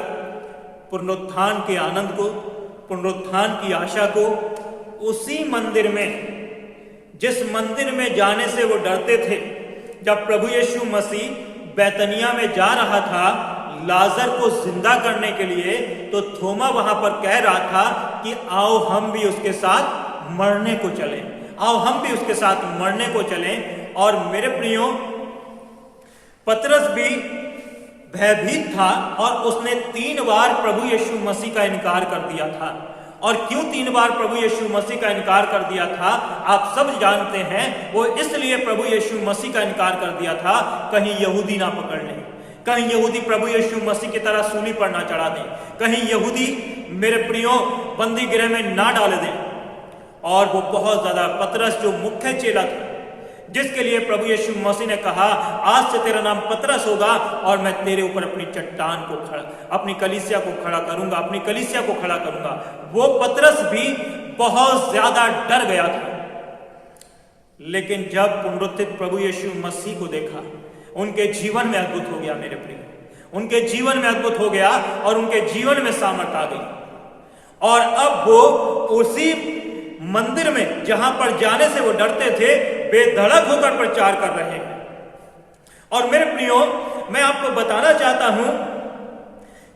पुनरुत्थान के आनंद को, पुनरुत्थान की आशा को, उसी मंदिर में, जिस मंदिर में जाने से वो डरते थे, जब प्रभु यीशु मसीह बैतनिया में जा रहा था लाजर को जिंदा करने के लिए, तो थोमा वहां पर कह रहा था कि आओ हम भी उसके साथ मरने को चलें, आओ हम भी उसके साथ मरने को चलें। और मेरे प्रियो, पतरस भी भयभीत था और उसने 3 बार प्रभु यीशु मसीह का इनकार कर दिया था। और क्यों 3 बार प्रभु यीशु मसीह का इनकार कर दिया था आप सब जानते हैं। वो इसलिए प्रभु यीशु मसीह का इनकार कर दिया था, कहीं यहूदी ना पकड़ लें, कहीं यहूदी प्रभु यीशु मसीह की तरह सूली पर ना चढ़ा दें, कहीं यहूदी मेरे प्रियो बंदी गृह में ना डाल दें। और वो बहुत ज्यादा, पतरस जो मुख्य चेला था, जिसके लिए प्रभु यीशु मसीह ने कहा आज से तेरा नाम पतरस होगा और मैं तेरे ऊपर अपनी चट्टान को खड़ा, अपनी कलीसिया को खड़ा करूंगा, अपनी कलीसिया को खड़ा करूंगा। वो पतरस भी बहुत ज्यादा डर गया था। लेकिन जब पुनरुत्थित प्रभु यीशु मसीह को देखा, उनके जीवन में अद्भुत हो गया। मेरे प्रिय, उनके जीवन में अद्भुत हो गया और उनके जीवन में सामर्थ आ गई। और अब वो उसी मंदिर में जहां पर जाने से वो डरते थे, बेधड़क होकर प्रचार कर रहे हैं। और मेरे प्रियो, मैं आपको बताना चाहता हूं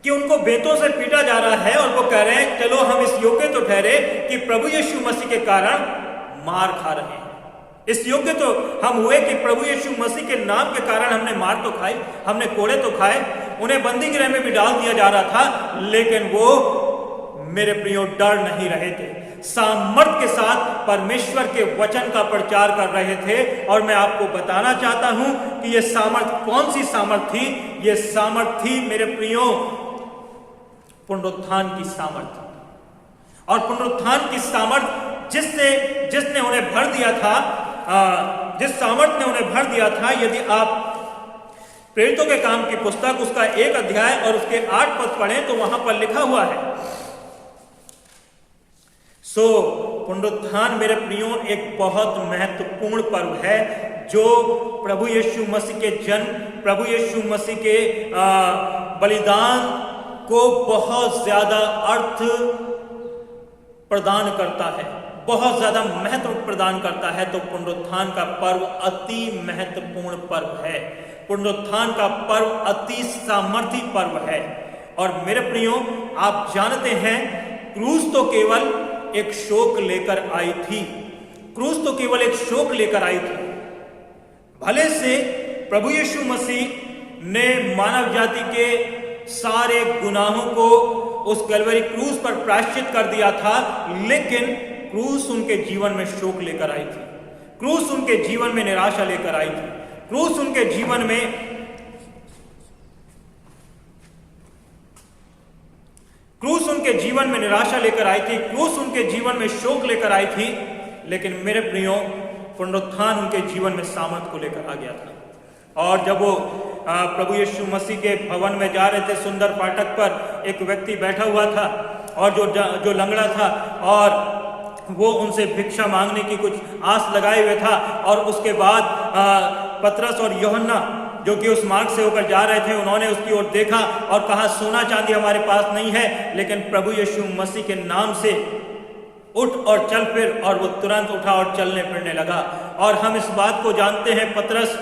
कि उनको बेतों से पीटा जा रहा है और वो कह रहे हैं चलो हम इस योग्य तो ठहरे कि प्रभु यीशु मसीह के कारण मार खा रहे हैं। इस योग्य तो हम हुए कि प्रभु यीशु मसीह के नाम के कारण हमने मार तो खाई, हमने कोड़े तो खाए, उन्हें बंदी गृह में भी डाल दिया जा रहा था, लेकिन वो मेरे प्रियो डर नहीं रहे थे, सामर्थ के साथ परमेश्वर के वचन का प्रचार कर रहे थे। और मैं आपको बताना चाहता हूं कि यह सामर्थ कौन सी सामर्थ थी? यह सामर्थ थी मेरे प्रियो पुनरुत्थान की सामर्थ। और पुनरुत्थान की सामर्थ जिसने उन्हें भर दिया था, जिस सामर्थ ने उन्हें भर दिया था, यदि आप प्रेरितों के काम की पुस्तक उसका 1 अध्याय और उसके 8 पद पढ़ें तो वहां पर लिखा हुआ है। पुनरुत्थान मेरे प्रियो एक बहुत महत्वपूर्ण पर्व है, जो प्रभु यीशु मसीह के जन्म, प्रभु यीशु मसीह के बलिदान को बहुत ज्यादा अर्थ प्रदान करता है, बहुत ज्यादा महत्व प्रदान करता है। तो पुनरुत्थान का पर्व अति महत्वपूर्ण पर्व है, पुनरुत्थान का पर्व अति सामर्थी पर्व है। और मेरे प्रियो, आप जानते हैं क्रूस तो केवल एक शोक लेकर आई थी, क्रूस तो केवल एक शोक लेकर आई थी। भले से प्रभु यीशु मसीह ने मानव जाति के सारे गुनाहों को उस कलवरी क्रूस पर प्रायश्चित कर दिया था, लेकिन क्रूस उनके जीवन में शोक लेकर आई थी, क्रूस उनके जीवन में निराशा लेकर आई थी, क्रूस उनके जीवन में निराशा लेकर आई थी, क्रूस उनके जीवन में शोक लेकर आई थी। लेकिन मेरे प्रियो, पुनरुत्थान उनके जीवन में सामर्थ को लेकर आ गया था। और जब वो प्रभु यीशु मसीह के भवन में जा रहे थे, सुंदर फाटक पर एक व्यक्ति बैठा हुआ था और जो लंगड़ा था, और वो उनसे भिक्षा मांगने की कुछ आस लगाए हुए था। और उसके बाद पतरस और यूहन्ना जो कि उस मार्ग से होकर जा रहे थे, उन्होंने उसकी ओर देखा और कहा सोना चांदी हमारे पास नहीं है, लेकिन प्रभु यीशु मसीह के नाम से उठ और चल फिर। और वो तुरंत उठा और चलने फिरने लगा। और हम इस बात को जानते हैं, पतरस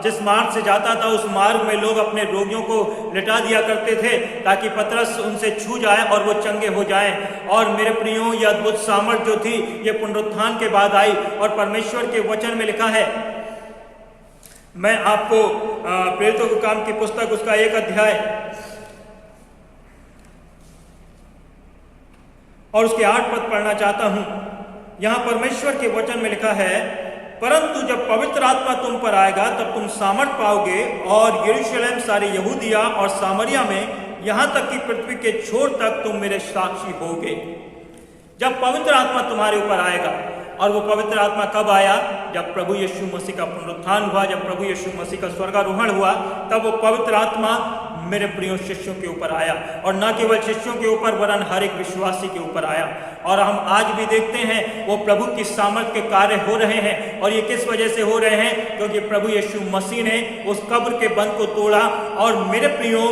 जिस मार्ग से जाता था उस मार्ग में लोग अपने रोगियों को लिटा दिया करते थे ताकि पतरस उनसे छू जाए और वो चंगे हो जाएं। और मेरे प्रियो, यह अद्भुत सामर्थ जो थी ये पुनरुत्थान के बाद आई। और परमेश्वर के वचन में लिखा है, मैं आपको प्रेरितों के काम की पुस्तक उसका 1 अध्याय और उसके 8 पद पढ़ना चाहता हूं। यहां परमेश्वर के वचन में लिखा है, परंतु जब पवित्र आत्मा तुम पर आएगा तब तुम सामर्थ पाओगे और यरूशलेम, सारी यहूदिया और सामरिया में, यहां तक कि पृथ्वी के छोर तक तुम मेरे साक्षी होगे। जब पवित्र आत्मा तुम्हारे ऊपर आएगा। और वो पवित्र आत्मा कब आया? जब प्रभु यीशु मसीह का पुनरुत्थान हुआ, जब प्रभु यीशु मसीह का स्वर्गारोहण हुआ, तब वो पवित्र आत्मा मेरे प्रिय शिष्यों के ऊपर आया। और न केवल शिष्यों के ऊपर वरन हर एक विश्वासी के ऊपर आया। और हम आज भी देखते हैं वो प्रभु की सामर्थ के कार्य हो रहे हैं। और ये किस वजह से हो रहे हैं? क्योंकि प्रभु यीशु मसीह ने उस कब्र के बंद को तोड़ा और मेरे प्रियो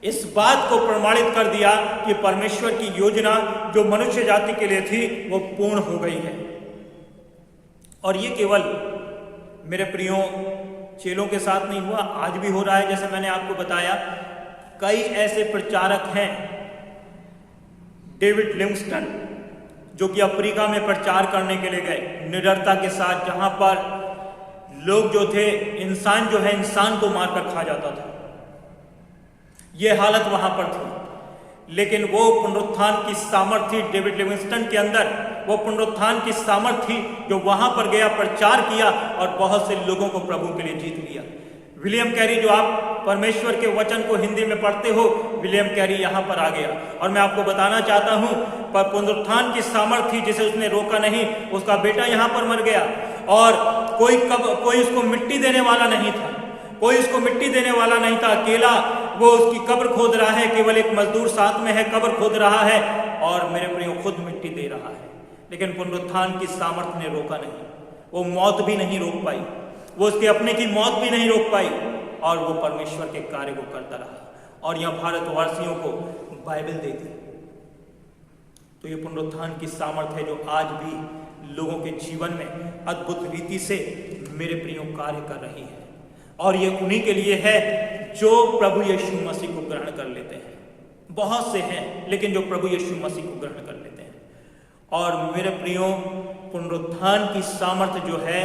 इस बात को प्रमाणित कर दिया कि परमेश्वर की योजना जो मनुष्य जाति के लिए थी वो पूर्ण हो गई है। और ये केवल मेरे प्रियो चेलों के साथ नहीं हुआ, आज भी हो रहा है। जैसे मैंने आपको बताया, कई ऐसे प्रचारक हैं, डेविड लिविंगस्टन, जो कि अफ्रीका में प्रचार करने के लिए गए निडरता के साथ, जहां पर लोग जो थे, इंसान जो है इंसान को मारकर खा जाता था, ये हालत वहां पर थी। लेकिन वो पुनरुत्थान की सामर्थ थी डेविड लिविंगस्टन के अंदर, वो पुनरुत्थान की सामर्थ थी जो वहां पर गया, प्रचार किया और बहुत से लोगों को प्रभु के लिए जीत लिया। विलियम कैरी, जो आप परमेश्वर के वचन को हिंदी में पढ़ते हो, विलियम कैरी यहां पर आ गया। और मैं आपको बताना चाहता हूं, पर पुनरुत्थान की सामर्थ थी जिसे उसने रोका नहीं। उसका बेटा यहां पर मर गया और कोई उसको मिट्टी देने वाला नहीं था, कोई उसको मिट्टी देने वाला नहीं था। अकेला वो उसकी कब्र खोद रहा है, केवल एक मजदूर साथ में है, कब्र खोद रहा है और मेरे प्रियो खुद मिट्टी दे रहा है। लेकिन पुनरुत्थान की सामर्थ ने रोका नहीं, वो मौत भी नहीं रोक पाई, वो उसके अपने की मौत भी नहीं रोक पाई और वो परमेश्वर के कार्य को करता रहा। और यह भारतवासियों को बाइबल दे दी। तो ये पुनरुत्थान की सामर्थ है जो आज भी लोगों के जीवन में अद्भुत रीति से मेरे प्रियो कार्य कर रही है। और ये उन्हीं के लिए है जो प्रभु यीशु मसीह को ग्रहण कर लेते हैं। बहुत से हैं लेकिन जो प्रभु यीशु मसीह को ग्रहण कर लेते हैं। और मेरे प्रियो, पुनरुत्थान की सामर्थ जो है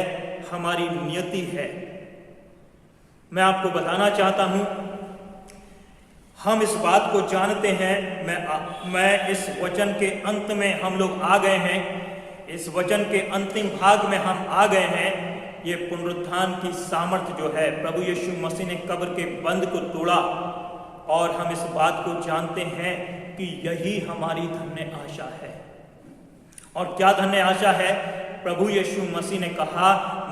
हमारी नियति है। मैं आपको बताना चाहता हूं, हम इस बात को जानते हैं। मैं इस वचन के अंत में हम लोग आ गए हैं, इस वचन के अंतिम भाग में हम आ गए हैं। ये पुनरुत्थान की सामर्थ जो है, प्रभु यीशु मसीह ने कब्र के बंद को तोड़ा और हम इस बात को जानते हैं कि यही हमारी धन्य आशा है। और क्या धन्य आशा है? प्रभु यीशु मसीह ने कहा,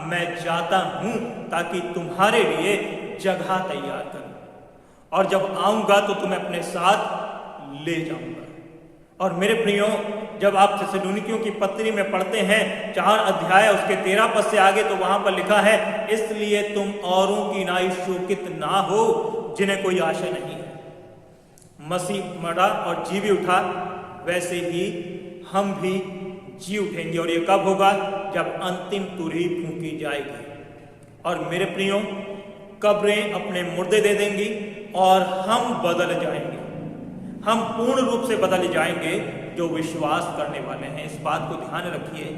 मैं जाता हूं ताकि तुम्हारे लिए जगह तैयार करूं और जब आऊंगा तो तुम्हें अपने साथ ले जाऊंगा। और मेरे प्रियो, जब आप थिस्सलुनीकियों की पत्री में पढ़ते हैं 4 अध्याय उसके 13 पद से आगे, तो वहां पर लिखा है, इसलिए तुम औरों की नाई शोकित ना हो जिन्हें कोई आशा नहीं है। मसीह मरा और जी भी उठा, वैसे ही हम भी जी उठेंगे। और ये कब होगा? जब अंतिम तुरही फूंकी जाएगी और मेरे प्रियो, कब्रें अपने मुर्दे दे देंगी और हम बदल जाएंगे। हम पूर्ण रूप से बदल जाएंगे जो विश्वास करने वाले हैं। इस बात को ध्यान रखिए,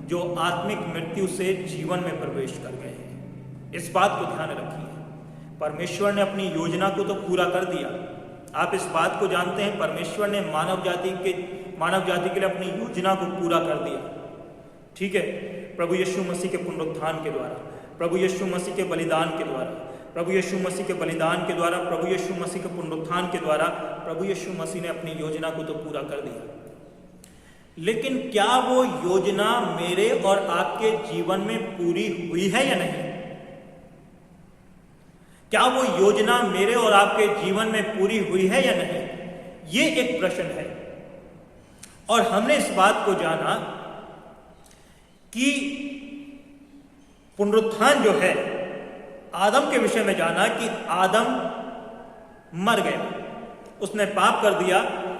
जो आत्मिक मृत्यु से जीवन में प्रवेश कर गए हैं, इस बात को ध्यान रखिए। परमेश्वर ने अपनी योजना को तो पूरा कर दिया। आप इस बात को जानते हैं, परमेश्वर ने मानव जाति के लिए अपनी योजना को पूरा कर दिया। ठीक है, प्रभु यीशु मसीह के पुनरुत्थान के द्वारा, प्रभु यीशु मसीह के बलिदान के द्वारा, प्रभु यीशु मसीह के बलिदान के द्वारा, प्रभु यीशु मसीह के पुनरुत्थान के द्वारा प्रभु यीशु मसीह ने अपनी योजना को तो पूरा कर दिया। लेकिन क्या वो योजना मेरे और आपके जीवन में पूरी हुई है या नहीं? क्या वो योजना मेरे और आपके जीवन में पूरी हुई है या नहीं? ये एक प्रश्न है। और हमने इस बात को जाना कि पुनरुत्थान जो है, आदम के विषय में जाना कि आदम मर गया, उसने पाप कर दिया,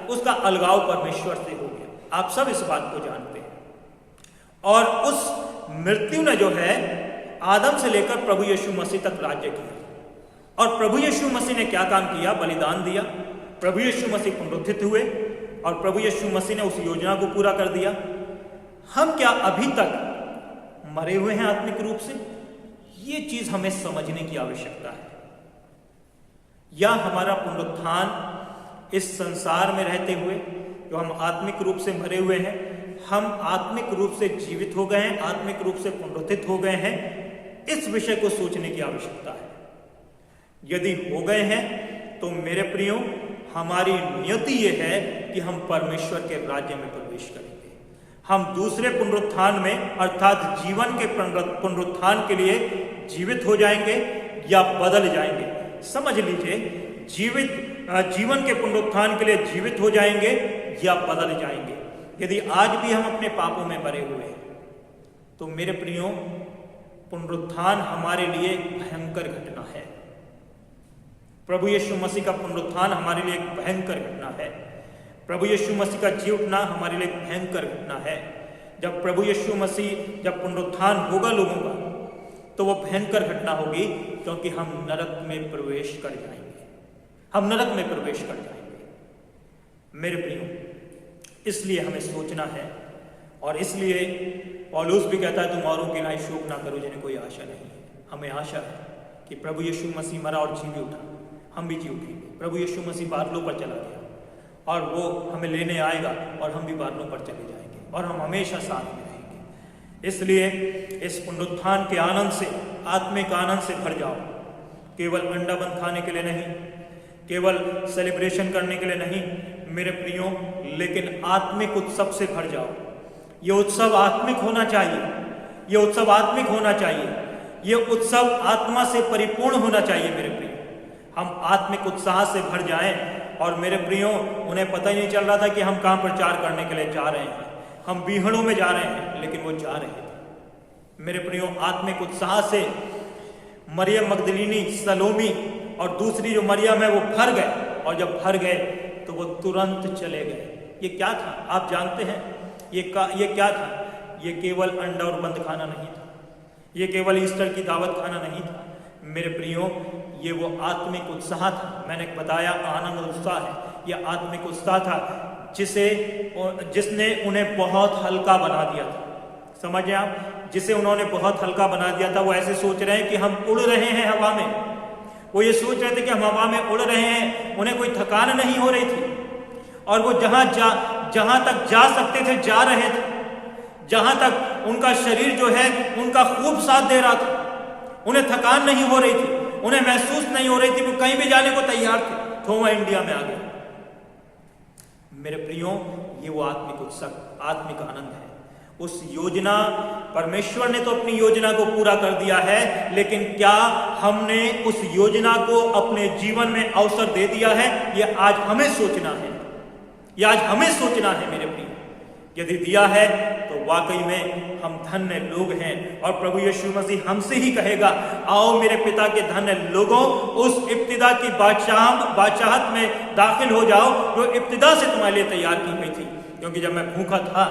उसका अलगाव परमेश्वर से हो गया। आप सब इस बात को जानते हैं। और उस मृत्यु ने जो है आदम से लेकर प्रभु यीशु मसीह तक राज्य किया। और प्रभु यीशु मसीह ने क्या काम किया? बलिदान दिया। प्रभु यीशु मसीह पुनरुत्थित हुए और प्रभु यीशु मसीह ने उस योजना को पूरा कर दिया। हम क्या अभी तक मरे हुए हैं आत्मिक रूप से? ये चीज हमें समझने की आवश्यकता है। या हमारा पुनरुत्थान इस संसार में रहते हुए, जो हम आत्मिक रूप से मरे हुए हैं, हम आत्मिक रूप से जीवित हो गए हैं, आत्मिक रूप से पुनरुत्थित हो गए हैं, इस विषय को सोचने की आवश्यकता है। यदि हो गए हैं तो मेरे प्रियो, हमारी नियति यह है कि हम परमेश्वर के राज्य में प्रवेश प्रवेश करेंगे। हम दूसरे पुनरुत्थान में अर्थात जीवन के पुनरुत्थान के लिए जीवित हो जाएंगे या बदल जाएंगे। समझ लीजिए, जीवन के पुनरुत्थान के लिए जीवित हो जाएंगे या बदल जाएंगे। यदि आज भी हम अपने पापों में मरे हुए हैं तो मेरे प्रियो, पुनरुत्थान हमारे लिए भयंकर घटना है। प्रभु यीशु मसीह का पुनरुत्थान हमारे लिए एक भयंकर घटना है। प्रभु यीशु मसीह का जी उठना हमारे लिए एक भयंकर घटना है। जब प्रभु यीशु मसीह जब पुनरुत्थान होगा लोगों का, तो वो भयंकर घटना होगी, क्योंकि हम नरक में प्रवेश कर जाएंगे। हम नरक में प्रवेश कर जाएंगे मेरे प्रियो। इसलिए हमें सोचना है, और इसलिए पौलुस भी कहता है, तुम औरों के लिए शोक ना करो जिन्हें कोई आशा नहीं है। हमें आशा है कि प्रभु यीशु मसीह मरा और जी भी उठा, हम भी जी उठेंगे। प्रभु यीशु मसीह बादलों पर चला गया और वो हमें लेने आएगा और हम भी बादलों पर चले जाएंगे और हम हमेशा साथ में रहेंगे। इसलिए इस पुनरुत्थान के आनंद से, आत्मिक आनंद से भर जाओ। केवल अंडा बंद खाने के लिए नहीं, केवल सेलिब्रेशन करने के लिए नहीं मेरे प्रियो, लेकिन आत्मिक उत्सव से भर जाओ। ये उत्सव आत्मिक होना चाहिए, ये उत्सव आत्मिक होना चाहिए, ये उत्सव आत्मा से परिपूर्ण होना चाहिए मेरे प्रियो। हम आत्मिक उत्साह से भर जाएं। और मेरे प्रियो, उन्हें पता ही नहीं चल रहा था कि हम कहाँ प्रचार करने के लिए जा रहे हैं। हम बीहड़ों में जा रहे हैं, लेकिन वो जा रहे थे मेरे प्रियो आत्मिक उत्साह से। मरियम मगदलीनी, सलोमी और दूसरी जो मरियम है वो भर गए, और जब भर गए तो वो तुरंत चले गए। ये क्या था आप जानते हैं? ये क्या था? ये केवल अंडा और बंद खाना नहीं था, ये केवल ईस्टर की दावत खाना नहीं था मेरे प्रियो, ये वो आत्मिक उत्साह था। मैंने बताया आनंद और उत्साह है, ये आत्मिक उत्साह था जिसने उन्हें बहुत हल्का बना दिया था। समझे आप? जिसे उन्होंने बहुत हल्का बना दिया था। वो ऐसे सोच रहे हैं कि हम उड़ रहे हैं हवा में, वो ये सोच रहे थे कि हम हवा में उड़ रहे हैं, उन्हें कोई थकान नहीं हो रही थी, और वो जहां तक जा सकते थे जा रहे थे, जहां तक उनका शरीर जो है उनका खूब साथ दे रहा था। उन्हें थकान नहीं हो रही थी, उन्हें महसूस नहीं हो रही थी, वो कहीं भी जाने को तैयार थे। तो वह इंडिया में आ गए मेरे प्रियो। ये वो आत्मिक उत्सव, आत्मिक आनंद है। उस योजना, परमेश्वर ने तो अपनी योजना को पूरा कर दिया है, लेकिन क्या हमने उस योजना को अपने जीवन में अवसर दे दिया है? ये आज हमें सोचना है, ये आज हमें सोचना है मेरे प्रिय। यदि दिया है तो वाकई में हम धन्य लोग हैं, और प्रभु यीशु मसीह हमसे ही कहेगा, आओ मेरे पिता के धन्य लोगों, उस इब्तिदा की बादशाहत में दाखिल हो जाओ जो इब्तिदा से तुम्हारे लिए तैयार की गई थी। क्योंकि जब मैं भूखा था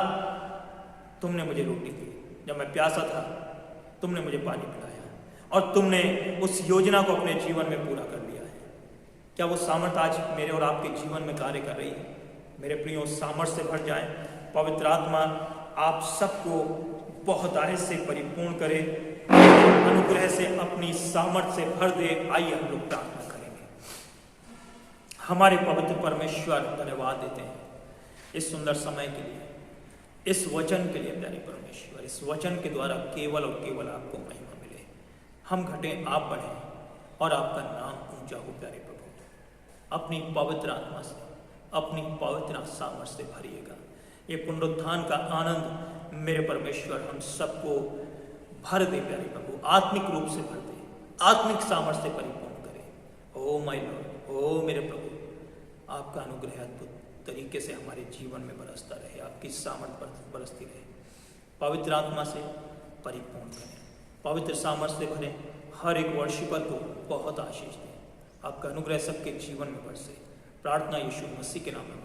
तुमने मुझे रोटी दी, जब मैं प्यासा था तुमने मुझे पानी पिलाया, और तुमने उस योजना को अपने जीवन में पूरा कर लिया है। क्या वो सामर्थ्य आज मेरे और आपके जीवन में कार्य कर रही है? मेरे प्रियो, सामर्थ्य से भर जाएं। पवित्र आत्मा आप सबको बहुत आयत से परिपूर्ण करे, अनुग्रह से अपनी सामर्थ्य से भर दे। आइए हम लोग प्रार्थना करेंगे। हमारे पवित्र परमेश्वर, धन्यवाद देते हैं इस सुंदर समय के लिए, इस वचन के लिए। प्यारे परमेश्वर, इस वचन के द्वारा केवल और केवल आपको महिमा मिले। हम घटें, आप बढ़ें, और आपका नाम ऊंचा हो। प्यारे प्रभु, अपनी पवित्र आत्मा से, अपनी पवित्र सामर्थ्य से भरिएगा। ये पुनरुत्थान का आनंद मेरे परमेश्वर हम सबको भर दे। प्यारे प्रभु, आत्मिक रूप से भर दे, आत्मिक सामर्थ्य से परिपूर्ण करे। ओ माय लॉर्ड, ओ मेरे प्रभु, आपका अनुग्रह अद्भुत तरीके से हमारे जीवन में बरसता रहे, आपकी सामर्थ्य बरसती रहे। पवित्र आत्मा से परिपूर्ण करें, पवित्र सामर्थ्य से भरें। हर एक वर्शिपर को बहुत आशीष दें, आपका अनुग्रह सबके जीवन में बरसे। प्रार्थना यीशु मसीह के नाम में।